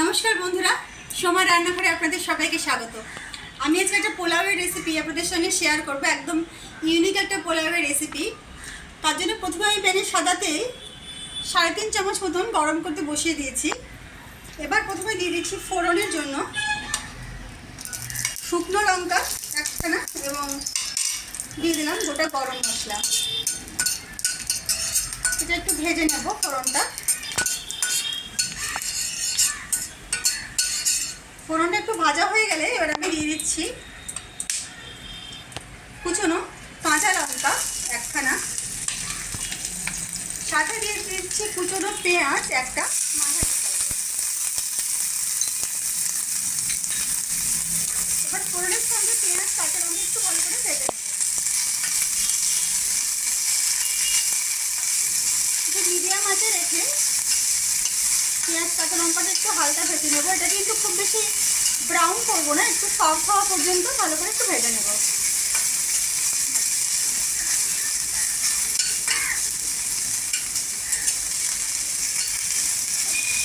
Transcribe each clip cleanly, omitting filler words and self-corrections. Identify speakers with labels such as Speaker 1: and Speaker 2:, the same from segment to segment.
Speaker 1: নমস্কার বন্ধুরা, সোমা রান্নাঘরে আপনাদের সবাইকে স্বাগত। আমি আজকে একটা পোলাওয়ের রেসিপি আপনাদের সঙ্গে শেয়ার করব, একদম ইউনিক একটা পোলাওয়ের রেসিপি। তার জন্য প্রথমে আমি প্যানে সাদা তেল 3.5 চামচ মতন গরম করতে বসিয়ে দিয়েছি। এবার প্রথমে দিয়ে দিচ্ছি ফোড়নের জন্য শুকনো লঙ্কা একখানা এবং দিয়ে দিলাম গোটা গরম মশলা। এটা একটু ভেজে নেব ফোড়নটা। ফোড়নটা একটু ভাজা হয়ে গেলে এবার আমি দিয়ে দিচ্ছি কুচনো কাঁচা লঙ্কা একখানা, সাথে দিয়ে দিচ্ছি কুচনো পেঁয়াজ একটা মাঝারি সাইজের। এবার ফোড়নের সঙ্গে পেঁয়াজ কাঁচা লঙ্কা একটু ভালো করে ভেজে নেব। একটু মিডিয়াম আঁচে রেখে পেঁয়াজ কাঁচা লঙ্কাটা একটু হালকা ভেজে নেবো। এটা কিন্তু খুব বেশি ব্রাউন করবো না, একটু সফট হওয়া পর্যন্ত ভালো করে একটু ভেজে নেব।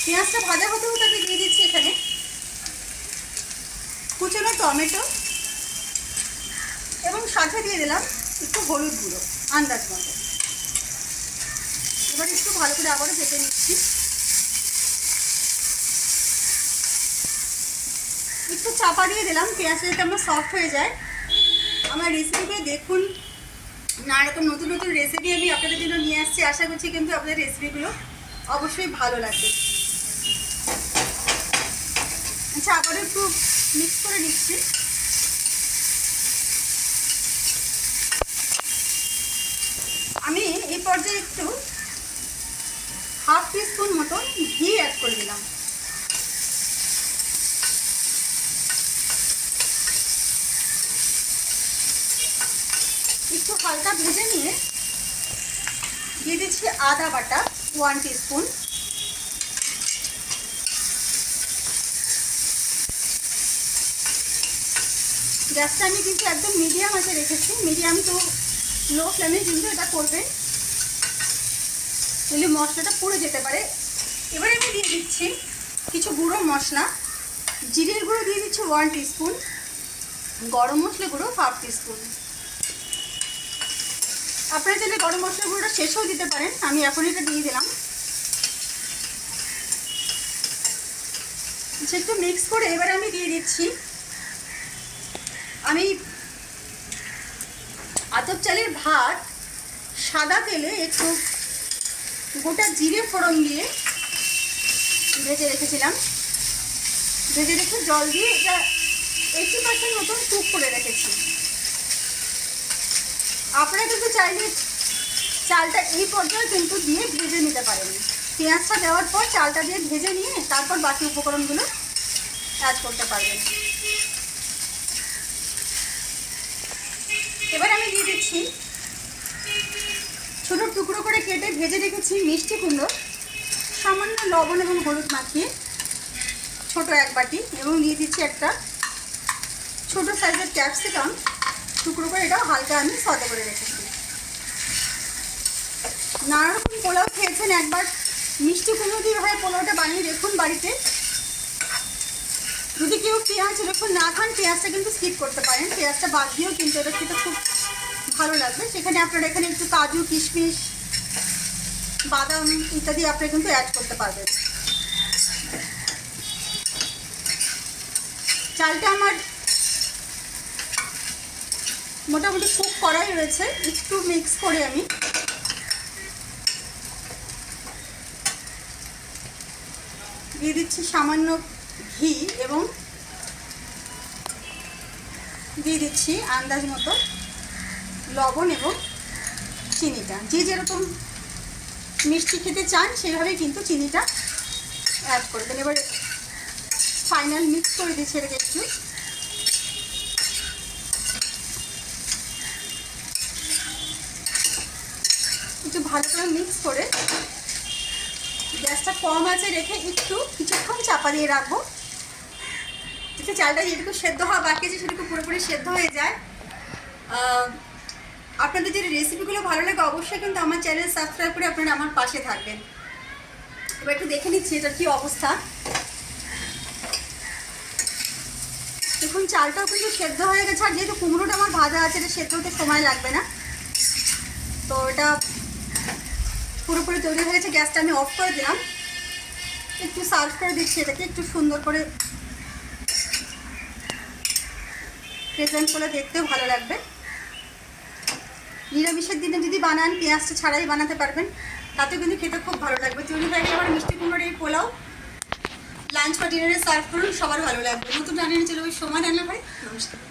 Speaker 1: পেঁয়াজটা ভাজা হতে হতে আমি দিয়ে দিচ্ছি এখানে কুচনো টমেটো এবং সাথে দিয়ে দিলাম একটু হলুদ গুঁড়ো আন্দাজ মতো। এবার একটু ভালো করে আবারও ভেজে নিচ্ছি। একটু চাপা দিয়ে দিলাম পেঁয়াজটা যাতে আমার সফট হয়ে যায়। আমার রেসিপিগুলো দেখুন, নানা রকম নতুন নতুন রেসিপি আমি আপনাদের জন্য নিয়ে আসছি। আশা করছি কিন্তু আপনাদের রেসিপিগুলো অবশ্যই ভালো লাগবে। আচ্ছা, আবারও একটু মিক্স করে নিচ্ছি। আমি এই পর্যায়ে একটু 1/2 টিস্পুন মতন ঘি অ্যাড করে দিলাম। একটু হালকা ভেজে নিয়ে দিয়ে দিচ্ছি আদা বাটা 1 টিস্পুন, গ্যাসটা আমি কিন্তু একদম মিডিয়াম আঁচে রেখেছি। মিডিয়াম টু লো ফ্লেমে কিন্তু এটা করবেন, তাহলে মশলাটা পুড়ে যেতে পারে। এবারে আমি দিয়ে দিচ্ছি কিছু গুঁড়ো মশলা। জিরের গুঁড়ো দিয়ে দিচ্ছি 1 টিস্পুন, গরম মশলা গুঁড়ো 1/2 টিস্পুন। আপনারা চাইলে গরম মশলা গুঁড়োটা শেষেও দিতে পারেন, আমি এখন এটা দিয়ে দিলাম। একটু মিক্স করে এবারে আমি দিয়ে দিচ্ছি আমি আতপ চালের ভাত সাদা তেলে একটু গোটা জিরে ফোড়ন দিয়ে ভেজে রেখেছিলাম। ভেজে রেখে জল দিয়ে এটা 80% মতন কুক করে রেখেছি। আপনারা কিন্তু চাইলে চালটা এই পর্যায়ে কিন্তু দিয়ে ভেজে নিতে পারেন। পেঁয়াজটা দেওয়ার পর চালটা দিয়ে ভেজে নিয়ে তারপর বাকি উপকরণগুলো অ্যাড করতে পারবেন। এবার আমি দিয়ে দিচ্ছি ছোটো টুকরো করে কেটে ভেজে রেখেছি মিষ্টি কুমড়ো, সামান্য লবণ এবং হলুদ মাখিয়ে ছোট 1 বাটি, এবং দিয়ে দিচ্ছি একটা ছোট সাইজের ক্যাপসিকাম টুকরো করে, এটাও হালকা আমি সতে করে রেখেছি। নানা রকম পোলাও খেয়েছেন, একবার মিষ্টি কুমড়ো দিয়ে ভাবে পোলাওটা বানিয়ে দেখুন বাড়িতে। যদি কেউ পেঁয়াজ রসুন না খান, পেঁয়াজটা কিন্তু স্কিপ করতে পারেন, পেঁয়াজটা বাদ দিয়েও কিন্তু এটা খেতে খুব ভালো লাগবে। সেখানে আপনারা এখানে একটু কাজু কিশমিশ বাদাম ইত্যাদি আপনারা কিন্তু অ্যাড করতে পারবেন। চালটা আমার মোটামুটি কুক করাই রয়েছে। একটু মিক্স করে আমি দিয়ে দিচ্ছি সামান্য ঘি এবং দিয়ে দিচ্ছি আন্দাজ মতো লবণ এবং চিনিটা। যে যেরকম মিষ্টি খেতে চান সেইভাবেই কিন্তু চিনিটা অ্যাড করবেন। এবার ফাইনাল মিক্স করে দিচ্ছি এটাকে একটু ভালো করে মিক্স করে গ্যাসটা কম আঁচে রেখে একটু কিছুক্ষণ চাপা দিয়ে রাখবো, যাতে চালটা যেটুকু সেদ্ধ হওয়া বাকি আছে সেটুকু পুরোপুরি সেদ্ধ হয়ে যায়। আপনাদের যদি রেসিপিগুলো ভালো লাগে অবশ্যই কিন্তু আমার চ্যানেল সাবস্ক্রাইব করে আপনারা আমার পাশে থাকবেন। এবার একটু দেখে নিচ্ছি এটার কী অবস্থা। দেখুন চালটাও কিন্তু সেদ্ধ হয়ে গেছে, আর যেহেতু কুমড়োটা আমার ভাজা আছে, এটা সেদ্ধ হতে সময় লাগবে না। তো এটা পুরোপুরি তৈরি হয়ে গেছে, গ্যাসটা আমি অফ করে দিলাম। একটু সার্ভ করে দিচ্ছি এটাকে, একটু সুন্দর করে প্রেজেন্ট করলে দেখতেও ভালো লাগবে। নিরামিষের দিনে যদি বানান, পেঁয়াজটা ছাড়াই বানাতে পারবেন, তাতেও কিন্তু খেতে খুব ভালো লাগবে। তৈরি হয়ে গেলে আমার মিষ্টি কুমড়োর এই পোলাও লাঞ্চ বা ডিনারে সার্ভ করুন, সবার ভালো লাগবে। নতুন রান্নার চলে ওই সময় রান্না করে। নমস্কার।